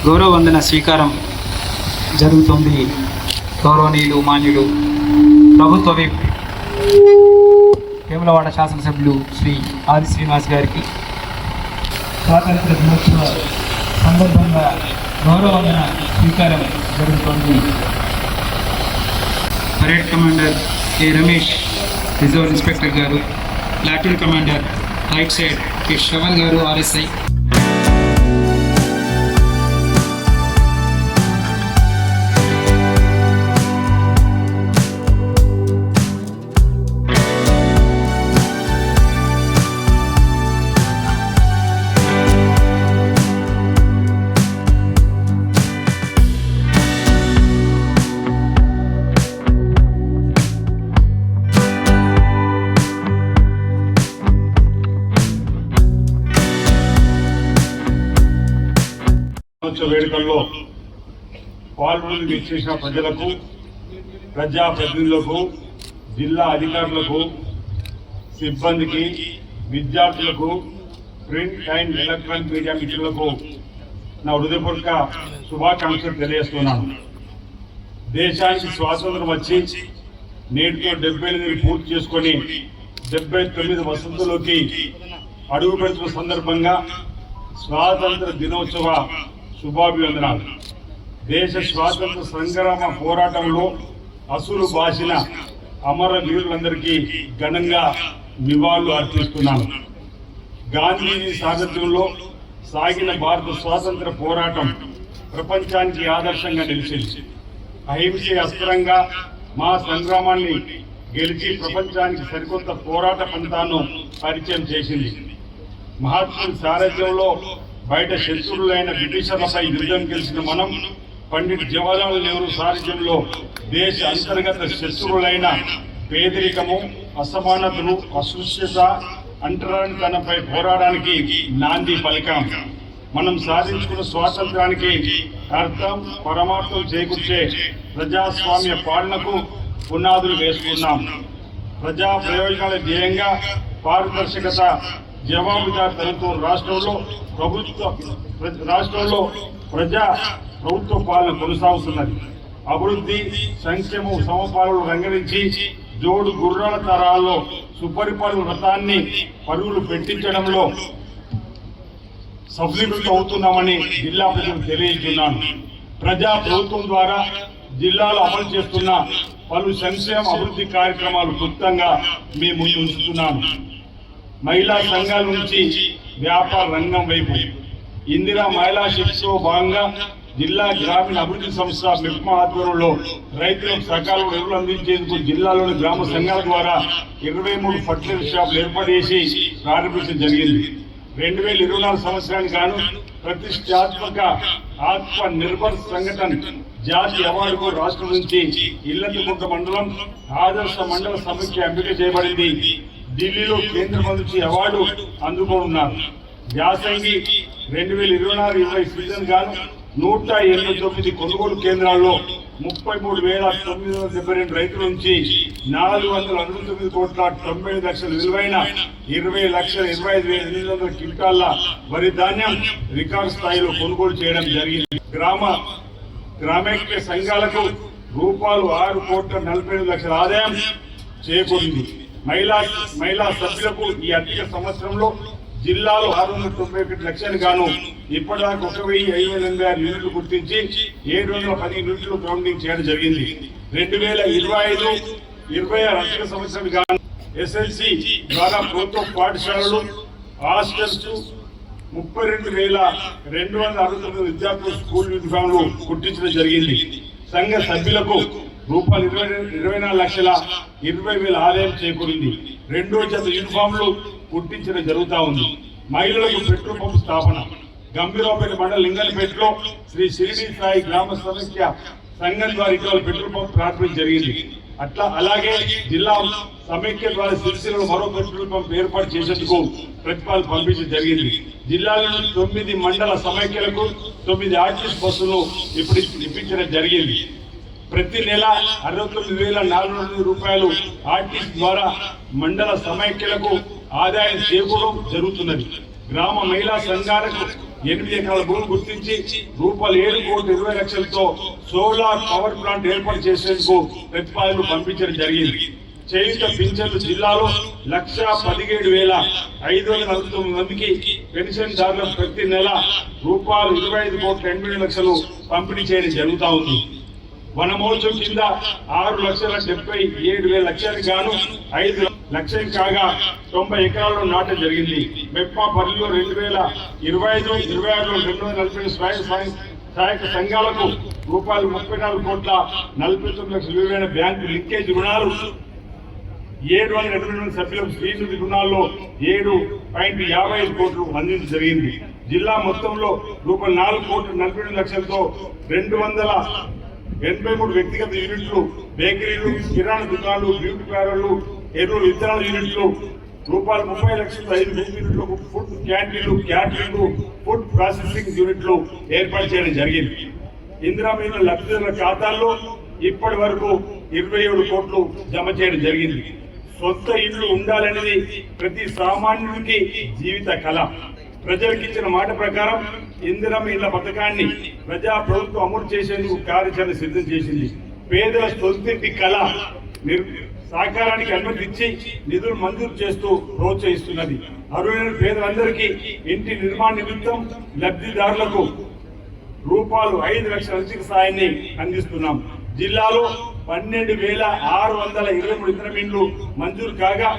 గౌరవ వందన స్వీకారం జరుగుతుంది. గౌరవనీయులు మాన్యులు ప్రభుత్వ విప్ వేములవాడ శాసనసభ్యులు శ్రీ ఆది శ్రీనివాస్ గారికి స్వాతంత్ర దినోత్సవ సందర్భంగా గౌరవ వందన స్వీకారం జరుగుతోంది. Parade commander K Ramesh, reserve inspector గారు, platoon commander right side K Shravan గారు, ఆర్ఎస్ఐ. వేడుకల్లో పాల్గొని చేసిన ప్రజలకు, ప్రజాప్రతినిధులకు, జిల్లా అధికారులకు, సిబ్బందికి, విద్యార్థులకు, ప్రింట్ అండ్ ఎలక్ట్రానిక్ మీడియా మిత్రులకు నా హృదయపూర్వక శుభాకాంక్షలు తెలియజేస్తున్నాను. దేశానికి స్వాతంత్రం వచ్చి నేటితో 78 పూర్తి చేసుకొని 79 వసంతులోకి అడుగు పెడుతున్న సందర్భంగా స్వాతంత్ర దినోత్సవ శుభాభివందనాలు. దేశ స్వాతంత్ర సంగ్రామ పోరాటంలో అసులు బాసిన అమర వీరులందరికీ ఘనంగా నివాళులు అర్పిస్తున్నాను. గాంధీజీ సారథ్యంలో సాగిన భారత స్వాతంత్ర పోరాటం ప్రపంచానికి ఆదర్శంగా నిలిచింది. అహింసే అస్త్రంగా మా సంగ్రామాన్ని గెలిచి ప్రపంచానికి సరికొత్త పోరాట పంథాను పరిచయం చేసింది. మహాత్ముడి సారథ్యంలో బయట శత్రువులైన బ్రిటిషర్లపై యుద్ధం గెలిచిన మనం, పండిట్ జవహర్లాల్ నెహ్రూ సారథ్యంలో దేశ అంతర్గత శత్రువులైన పేదరికము, అసమానతలు, అస్పృశ్యత, అంటరానితనంపై పోరాడానికి నాంది పలికాం. మనం సాధించుకున్న స్వాతంత్రానికి అర్థం, పరమార్థం చేకూర్చే ప్రజాస్వామ్య పాలనకు పునాదులు వేసుకున్నాం. ప్రజా ప్రయోజనాల ధ్యేయంగా పారదర్శకత, జవాబుదారీతనంతో రాష్ట్రంలో ప్రభుత్వ పాలన కొనసాగుతున్నది. అభివృద్ధి, సంక్షేమం, సమపాలనలు రంగరించి జోడు గుర్రాల తరాల్లో సుపరిపాలన రథాన్ని పరుగులు పెట్టించడంలో సఫలీకృతం అవుతున్నామని జిల్లా ప్రజలకు తెలియజేస్తున్నాను. ప్రజా ప్రభుత్వం ద్వారా జిల్లాలో అమలు చేస్తున్న పలు సంక్షేమ అభివృద్ధి కార్యక్రమాలు క్లుప్తంగా మీ ముందు ఉంచుతున్నాను. మహిళా సంఘాల నుంచి వ్యాపార రంగం వైపు ఇందిరా మహిళా శక్తితో భాగంగా జిల్లా గ్రామీణ అభివృద్ధి సంస్థ మిప్మా ఆధ్వర్యంలో రైతులకు సకాలంలో ఎరువులు అందించేందుకు జిల్లాలోని గ్రామ సంఘాల ద్వారా 23 ఫర్టిలైజర్ షాపులు ఏర్పాటు చేసి ప్రారంభించడం జరిగింది. 2024 సంవత్సరానికి గాను ప్రతిష్టాత్మక ఆత్మ నిర్భర్ సంఘటన జాతీయ అవార్డుకు రాష్ట్రం నుంచి ఇల్లంతకుంట మండలం ఆదర్శ మండల సమైక్య ఎంపిక చేయబడింది. ఢిల్లీలో కేంద్ర మంత్రి అవార్డు అందుకోనున్నారు. యాసంగి 2024-20 సీజన్ గాను 189 కొనుగోలు కేంద్రాల్లో 33,972 రైతుల నుంచి 469,90,00,000 విలువైన 20,25,800 క్వింటాళ్ల వరి ధాన్యం రికార్డు స్థాయిలో కొనుగోలు చేయడం జరిగింది. గ్రామైక్య సంఘాలకు రూపాయలు 6,48,00,000 ఆదాయం చేకూరింది. మహిళా సభ్యులకు ఈ ఆర్థిక సంవత్సరంలో జిల్లాలో 691 లక్షలు గాను ఇప్పటిదాకా 1,586 యూనిట్లు గుర్తించి 710 యూనిట్లు గ్రౌండింగ్ చేయడం జరిగింది. 2025-26 ఆర్థిక సంవత్సరం గాను ఎస్ఎల్సి ద్వారా ప్రభుత్వ పాఠశాలలు, హాస్టల్స్ 32,269 విద్యార్థులు స్కూల్ యూనిఫామ్లు కుట్టించడం జరిగింది. సంఘ సభ్యులకు రూపాయలు 24,20,000 ఆదాయం చేకూరింది. 2వ జత యూనిఫామ్లు కుట్టించడం జరుగుతూ ఉంది. మహిళలకు పెట్రోల్ పంప్ స్థాపన గంభీరావుపేట మండలం లింగన్పేటలో శ్రీ షిరిడి సాయి గ్రామ సమైక్య సంఘం ద్వారా ఇటీవల పెట్రోల్ పంప్ ప్రారంభించడం జరిగింది. అలాగే జిల్లా సమైక్య ద్వారా సిరిసిల్లలో మరో పెట్రోల్ పంప్ ఏర్పాటు చేసేందుకు ప్రతిపాదన పంపించడం జరిగింది. జిల్లాలోని 9 మండల సమైక్యలకు 9 ఆర్టీసీ బస్సులు ఇప్పుడు ఇప్పించడం జరిగింది. ప్రతి నెల 69,400 రూపాయలు ఆర్టీసీ ద్వారా మండల సమైక్యలకు ఆదాయం చేకూరడం జరుగుతున్నది. గ్రామ మహిళా సంఘాలకు 8 ఎకరాల భూమి గుర్తించి రూపాయలు 7,20,00,000తో సోలార్ పవర్ ప్లాంట్ ఏర్పాటు చేసేందుకు ప్రతిపాదనలు పంపించడం జరిగింది. చేయుత పింఛన్లు జిల్లాలో 1,17,549 మందికి పెన్షన్దారులకు ప్రతి నెల రూపాయలు 25,8,00,000 పంపిణీ చేయడం జరుగుతూ ఉంది. వన మహోత్సవం కింద 6,77,000 గాను 5 లక్షలు కాగా 90 ఎకరాల్లో నాటం జరిగింది. మెప్పా పరిధిలో 2025-26లో 240 సహాయక సంఘాలకు రూపాయలు 34,49,00,000 విలువైన బ్యాంకు లింకేజ్ రుణాలు, 782 సభ్యులకు శ్రీనిధి రుణాల్లో 7.55 కోట్లు అందించడం జరిగింది. జిల్లా మొత్తంలో రూపాయలు 4,42,00,000తో 283 వ్యక్తిగత యూనిట్లు, బేకరీలు, కిరాణా దుకాణాలు, బ్యూటీ పార్లర్లు, ఎరువులు విత్తనాల యూనిట్లు, రూపాయలు 30,00,000 5 యూనిట్లకు ఫుడ్ క్యాంటీన్లు, క్యాటరింగ్, ఫుడ్ ప్రాసెసింగ్ యూనిట్లు ఏర్పాటు చేయడం జరిగింది. ఇందిరా మిల్లు లబ్ధిదారుల ఖాతాల్లో ఇప్పటి వరకు 27 కోట్లు జమ చేయడం జరిగింది. సొంత ఇల్లు ఉండాలనేది ప్రతి సామాన్యుడికి జీవిత కళ. ప్రజలకు ఇచ్చిన మాట ప్రకారం ఇందిరా ఇళ్ల పథకాన్ని ప్రజా ప్రభుత్వం అమలు చేసేందుకు కార్యాచరణ సిద్ధం చేసింది. పేదల సొంతింటి కళ సాకారానికి అనుమతించి నిధులు మంజూరు చేస్తూ ప్రోత్సహిస్తున్నది. అర్హులైన పేదలందరికీ ఇంటి నిర్మాణ నిమిత్తం లబ్ధిదారులకు రూపాయలు 5 లక్షల ఆర్థిక సాయాన్ని అందిస్తున్నాం. జిల్లాలో 12,623 ఇతర ఇండ్లు మంజూరు కాగా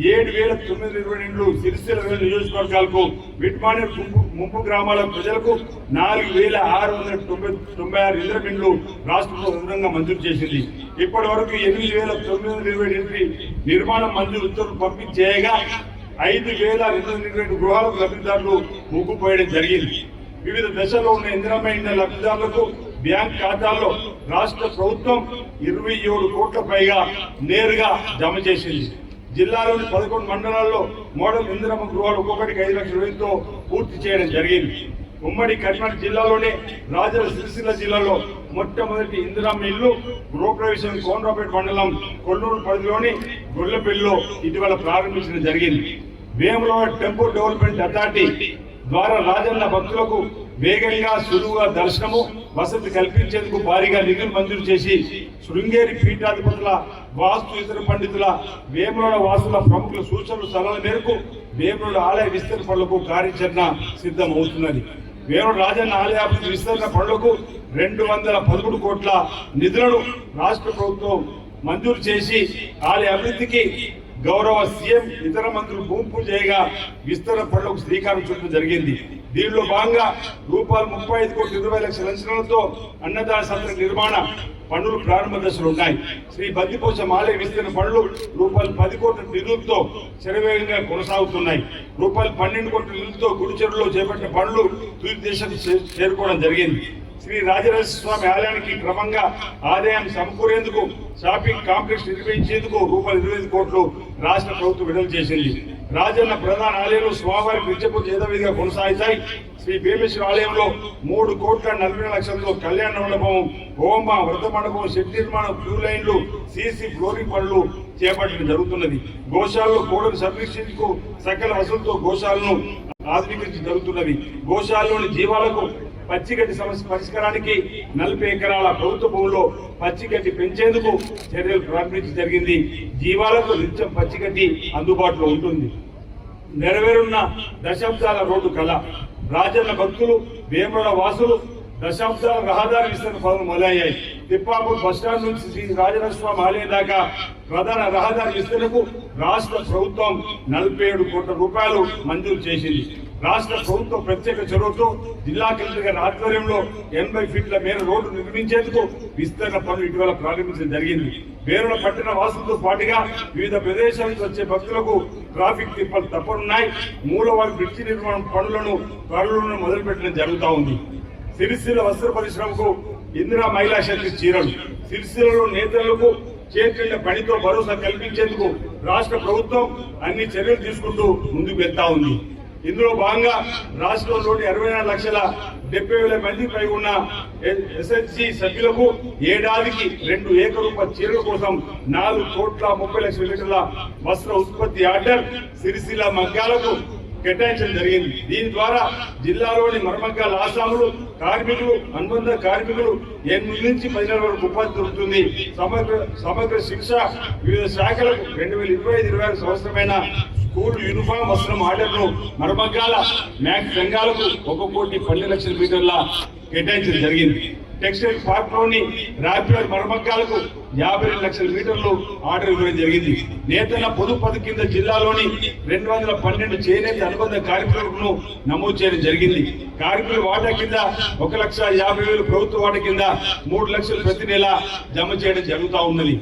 7,922 సిరిసిల్ల నియోజకవర్గాలకు, విట్మానేర్ ముంపు గ్రామాల ప్రజలకు 4,696 ఇతర ఇండ్లు రాష్ట్ర ప్రభుత్వంగా మంజూరు చేసింది. ఇప్పటి వరకు 8,928 నిర్మాణం మంజూరు ఉత్తర్వులు పంపించేయగా 5,222 గృహాలకు లబ్ధిదారులు ముగ్గుపోయడం జరిగింది. వివిధ దశలో ఉన్న ఇందిరమ్మ ఇండ్ల లబ్ధిదారులకు బ్యాంక్ ఖాతాల్లో రాష్ట్ర ప్రభుత్వం 27 కోట్ల పైగా నేరుగా జమ చేసింది. జిల్లాలోని 11 మండలాల్లో మోడల్ ఇందిరమ్మ గృహాలు ఒక్కొక్కటికి 5 లక్షల రూపాయలతో పూర్తి చేయడం జరిగింది. ఉమ్మడి కర్ణాటక జిల్లాలోనే రాజన్న సిరిసిల్ల జిల్లాలో మొట్టమొదటి ఇందిరమ్మ ఇల్లు గృహప్రవేశం కోనరాపేట మండలం కొల్లూరు పరిధిలోని గొల్లపల్లిలో ఇటీవల ప్రారంభించడం జరిగింది. వేములవాడ టెంపుల్ డెవలప్మెంట్ అథారిటీ ద్వారా రాజన్న భక్తులకు వేగంగా సులువుగా దర్శనము వసతి కల్పించేందుకు భారీగా నిధులు మంజూరు చేసి శృంగేరి పీఠాధిపతుల, వాస్తు ఇతర పండితుల, వేములవాడ వాసుల ప్రముఖుల సూచనలు సలహాల మేరకు వేములవాడ ఆలయ విస్తరణ పనులకు కార్యాచరణ సిద్ధం అవుతున్నది. వేములవాడ రాజన్న ఆలయాభివృద్ధి విస్తరణ పనులకు 213 కోట్ల నిధులను రాష్ట్ర ప్రభుత్వం మంజూరు చేసి ఆలయ అభివృద్ధికి గౌరవ సీఎం ఇతర మంత్రులు భూమి పూజ చేయగా విస్తరణ పనులకు శ్రీకారం చుట్టడం జరిగింది. దీనిలో భాగంగా రూపాయలు 35,20,00,000 అంచనాలతో అన్నదాన సత్రం నిర్మాణ పనులు ప్రారంభ దశలు ఉన్నాయి. శ్రీ బద్దిపోచం ఆలయ విస్తరణ పనులు రూపాయలు 10 కోట్ల నిధులతో శరవేగంగా కొనసాగుతున్నాయి. రూపాయలు 12 కోట్ల నిధులతో గుడి చెరువులో చేపట్టిన పనులు తుది దశకు చేరుకోవడం జరిగింది. శ్రీ రాజరాజేశ్వర స్వామి ఆలయానికి క్రమంగా ఆదాయం సమకూరేందుకు షాపింగ్ కాంప్లెక్స్ నిర్వహించేందుకు రూపాయలు 25 కోట్లు రాష్ట్ర ప్రభుత్వం విడుదల చేసింది. రాజన్న ప్రధాన ఆలయంలో స్వామివారికి నిత్యపూజ యథావిధిగా కొనసాగుతాయి. శ్రీ భీమేశ్వర ఆలయంలో 3,40,00,000తో కళ్యాణ మండపం, హోమ, వ్రత మండపం, షెడ్ నిర్మాణం, క్యూ లైన్లు, సీసీ ఫ్లోరింగ్ పనులు చేపట్టడం జరుగుతున్నది. గోశాలలో కోడలు సంరక్షణకు సకల వసతులతో గోశాలను ఆధునీకరించి జరుగుతున్నది. గోశాలలోని జీవాలకు పచ్చిగడ్డి సమస్య పరిష్కారానికి 40 ఎకరాల ప్రభుత్వ భూముల్లో పచ్చిగడ్డి పెంచేందుకు చర్యలు ప్రారంభించడం జరిగింది. జీవాలకు నిత్యం పచ్చిగడ్డి అందుబాటులో ఉంటుంది. నెరవేరున్న దశాబ్దాల రోడ్డు కళ. రాజన్న భక్తులు, వేములవాడ వాసులు దశాబ్దాల రహదారి విస్తరణ పనులు మొదలయ్యాయి. తిప్పాపూర్ బస్టాండ్ నుంచి శ్రీ రాజరాజస్వామి ఆలయం దాకా ప్రధాన రహదారి విస్తరణకు రాష్ట్ర ప్రభుత్వం 47 కోట్ల రూపాయలు మంజూరు చేసింది. రాష్ట్ర ప్రభుత్వం ప్రత్యేక చొరవతో జిల్లా కలెక్టర్ గారి ఆధ్వర్యంలో 80 ఫీట్ల మేర రోడ్డు నిర్మించేందుకు విస్తరణ పనులు ఇటీవల ప్రారంభించడం జరిగింది. వేరుల పట్టణ వాసులతో పాటుగా వివిధ ప్రదేశాల నుంచి వచ్చే భక్తులకు ట్రాఫిక్ తిప్పలు తప్పనున్నాయి. మూలవారి బ్రిడ్జి నిర్మాణ పనులను త్వరలోనే మొదలుపెట్టడం జరుగుతూ ఉంది. సిరిసిల్ల వస్త్ర పరిశ్రమకు ఇందిరా మహిళా శక్తి చీరలు. సిరిసిల్లలో నేతలకు చేతుల పనితో భరోసా కల్పించేందుకు రాష్ట్ర ప్రభుత్వం అన్ని చర్యలు తీసుకుంటూ ముందుకు వెళ్తా ఉంది. ఇందులో భాగంగా రాష్ట్రంలోని 64,70,000 మంది పై ఉన్న ఎస్హెచ్జి సభ్యులకు ఏడాదికి 2 ఏకరూప చీరల కోసం 4,30,00,000 లీటర్ల వస్త్ర ఉత్పత్తి ఆర్డర్, సిరిసిల్ల మగ్గాలకు కేటాయించడం జరిగింది. దీని ద్వారా జిల్లాలోని మరమగ్గాల ఆసాములు, కార్మికులు, అనుబంధ కార్మికులు 8 నుంచి 10 వరకు ఉపాధి దొరుకుతుంది. సమగ్ర శిక్ష వివిధ శాఖలకు 2025-26 సంవత్సరమైన స్కూల్ యూనిఫామ్ వస్త్రం ఆర్డర్ను మరమగ్గాల మ్యాక్స్ రంగాలకు 1,12,00,000 మీటర్ల కేటాయించడం జరిగింది. టెక్స్టైల్ పార్క్ లోని ర్యాపిడ్ మరమగ్గాలకు 52 లక్షల మీటర్లు ఆర్డర్ ఇవ్వడం జరిగింది. నేతన్న పొదుపు పథకం కింద జిల్లాలోని 212 చేనేత అనుబంధ కార్మికులను నమోదు చేయడం జరిగింది. కార్మికుల వాటా కింద 1,50,000 ప్రభుత్వ వాటా కింద 3 లక్షలు ప్రతి నెల జమ చేయడం జరుగుతూ ఉన్నది.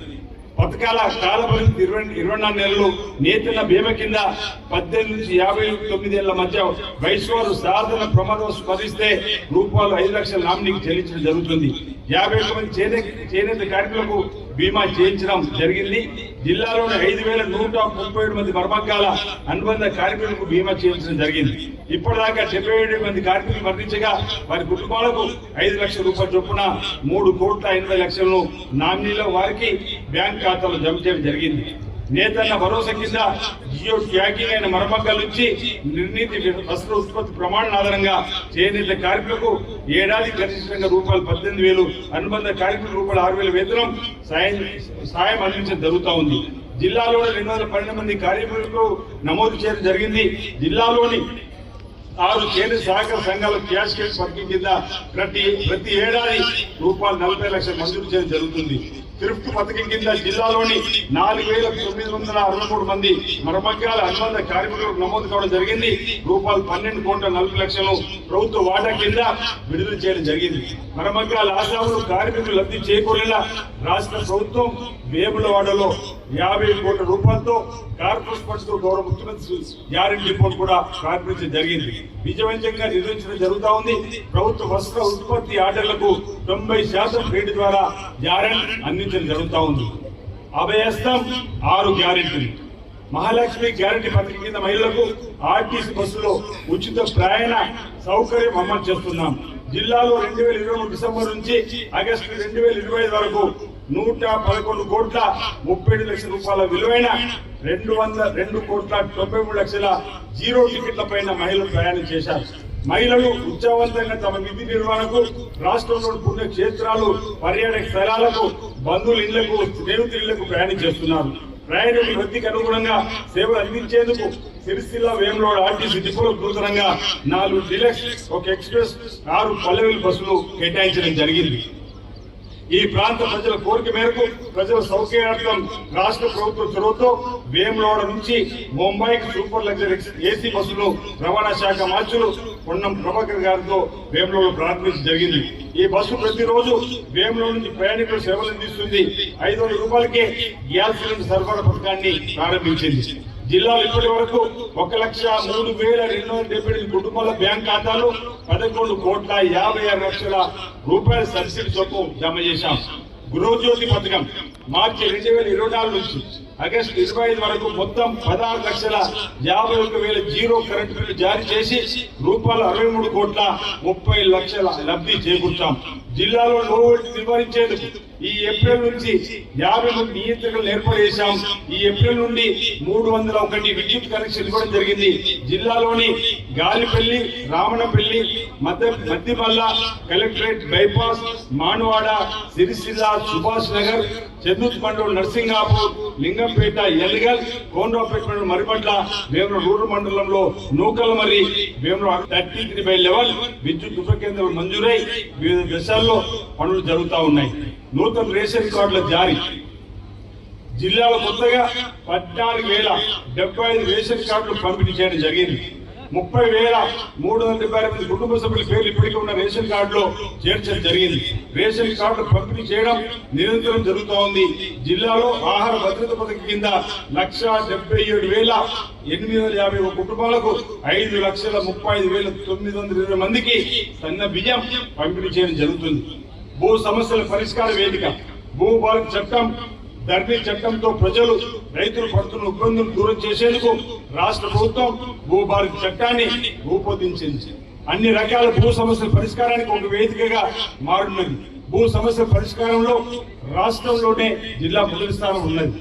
పథకాల కాల పరిమితి 24 నెలలు. నేతన్న బీమా కింద 18 నుంచి 59 ఏళ్ల మధ్య వయసు వారు సాధారణ ప్రమాదం స్మరిస్తే ₹5 లక్షల నామినీకి చెల్లించడం జరుగుతుంది. 51 మంది చేనేత కార్మికులకు బీమా చేయించడం జరిగింది. జిల్లాలోని 5,137 మంది మరమగ్గాల అనుబంధ కార్మికులకు బీమా చేయించడం జరిగింది. ఇప్పటిదాకా 77 మంది కార్మికులు మరణించగా వారి కుటుంబాలకు ₹5 లక్షల చొప్పున ₹3,80,00,000 నామినీలో వారికి బ్యాంక్ ఖాతాలో జమ చేయడం జరిగింది. నేతన్న భరోసా కింద జియో ట్యాగింగ్ అయిన మరమగ్గాల నుంచి నిర్ణీత వస్త్ర ఉత్పత్తి ప్రమాణం ఆధారంగా చేనేత కార్మికులకు ఏడాది గరిష్టంగా ₹18,000, అనుబంధ కార్మికులకు ₹6,000 వేతనం సాయం అందించడం జరుగుతూ ఉంది. జిల్లాలోని 212 మంది కార్మికులకు నమోదు చేయడం జరిగింది. జిల్లాలోని 6 చేనేత సహకార సంఘాల క్యాష్ పథకం కింద ప్రతి ఏడాది ₹40 లక్షలు మంజూరు చేయడం జరుగుతుంది. థ్రిఫ్ట్ పథకం కింద జిల్లాలోని 4,963 మంది మరమగ్గాల అనుబంధ కార్మికులకు నమోదు కావడం జరిగింది. ₹12,40,40,00,000 ప్రభుత్వ వాటా కింద విడుదల చేయడం జరిగింది. మరమగ్గాల ఆసాములు కార్మికులు లబ్ధి చేకూరేలా రాష్ట్ర ప్రభుత్వం వేములవాడలో ₹50 కోట్లతో కార్పొరేట్ ఫండ్స్ గౌరవ ముఖ్యమంత్రి గ్యారెంటీ రిపోర్ట్ కూడా ప్రారంభించడం జరిగింది. విజయవంతంగా నిర్వహించడం జరుగుతూ ఉంది. ప్రభుత్వ వస్త్ర ఉత్పత్తి ఆర్డర్లకు 90% రేటు ద్వారా గ్యారెంటీ అందించడం జరుగుతూ ఉంది. అభయస్తం 6 గ్యారెంటీలు. మహాలక్ష్మి గ్యారెంటీ పథకం కింద మహిళలకు ఆర్టీసీ బస్సులో ఉచిత ప్రయాణ సౌకర్యం అమలు చేస్తున్నాం. జిల్లాలో 2023 డిసెంబర్ నుంచి ఆగస్టు 2025 వరకు ₹111,37,00,000 విలువైన 2,93,93,00,000 జీరో టికెట్ల పైన మహిళలు ప్రయాణం చేశారు. మహిళలు ఉత్సాహవంతంగా తమ విధి నిర్వహణకు రాష్ట్రంలోని పుణ్యక్షేత్రాలు, పర్యాటక స్థలాలకు, బంధువుల ఇళ్లకు, స్నేహితుల ఇళ్లకు ప్రయాణం చేస్తున్నారు. ప్రయాణికుల వృద్ధికి అనుగుణంగా సేవలు అందించేందుకు సిరిసిల్ల వేములవాడ ఆర్టీసీ డిపోలకు నూతనంగా 4 డిలక్స్, 1 ఎక్స్ప్రెస్, 6 పల్లెవేలు బస్సులు కేటాయించడం జరిగింది. ఈ ప్రాంత ప్రజల కోరిక మేరకు ప్రజల సౌకర్యార్థం రాష్ట్ర ప్రభుత్వ చొరవతో వేములవాడ నుంచి ముంబైకి సూపర్ లగ్జరీ ఏసీ బస్సులు రవాణా శాఖ మార్చులు పొన్నం ప్రభాకర్ గారితో వేములవాడ ప్రారంభించడం జరిగింది. ఈ బస్సు ప్రతిరోజు వేములవాడ నుంచి ప్రయాణికులు సేవలు అందిస్తుంది. ₹500కే గ్యాస్ సిలిండర్ సరఫరా పథకాన్ని ప్రారంభించింది. జిల్లాలో ఇప్పటి వరకు 1,03,278 కుటుంబాల బ్యాంక్ ఖాతాలు ₹11,56,00,000 సబ్సిడీ చొప్పున జమ చేశాం. గృహజ్యోతి పథకం మార్చి 2024 నుంచి ఆగస్టు 25 వరకు మొత్తం 16,51,000 జీరో కరెంట్ బిల్లు జారీ చేసి ₹63,30,00,000 లబ్ధి చేకూర్చాం. జిల్లాలో లో వోల్టేజ్ నివారించేందుకు ఈ ఏప్రిల్ నుంచి 53 నియంత్రణలు ఏర్పాటు చేశాం. ఈ ఏప్రిల్ నుండి 301 విద్యుత్ కనెక్షన్ ఇవ్వడం జరిగింది. జిల్లాలోని గాలిపల్లి, రామనపల్లి, మద్దిమల్ల, కలెక్టరేట్ బైపాస్, మానవాడ, సిరిసిల్ల, సుభాష్ నగర్, చెన్నూత్ మండలం, నర్సింగాపూర్, లింగంపేట, ఎల్గల్, కోనరావుపేట మండలం, మరిపట్ల, వేముల రూరల్ మండలంలో నూకలమర్రి, వేముల 33/11 విద్యుత్ ఉప కేంద్రాలు మంజూరై వివిధ దశల్లో పనులు జరుగుతూ ఉన్నాయి. నూతన రేషన్ కార్డుల జారీ. జిల్లాలో కొత్తగా 14,075 రేషన్ కార్డులు పంపిణీ చేయడం జరిగింది. 30,378 కుటుంబ సభ్యుల పేర్లు ఇప్పటికే ఉన్న రేషన్ కార్డులో చేర్చడం జరిగింది. రేషన్ కార్డు పంపిణీ చేయడం నిరంతరం జరుగుతూ ఉంది. జిల్లాలో ఆహార భద్రత పథకం కింద 1,77,850 కుటుంబాలకు 5,35,920 మందికి సన్న బియ్యం పంపిణీ చేయడం జరుగుతుంది. భూ సమస్యల పరిష్కార వేదిక. భూభారత చట్టం, ధరణి చట్టంతో ప్రజలు, రైతులు పడుతున్న ఇబ్బందులు దూరం చేసేందుకు రాష్ట్ర ప్రభుత్వం భూభారత చట్టాన్ని రూపొందించింది. అన్ని రకాల భూ సమస్యల పరిష్కారానికి ఒక వేదికగా మారున్నది. భూ సమస్యల పరిష్కారంలో రాష్ట్రంలోనే జిల్లా మొదటి స్థానం ఉన్నది.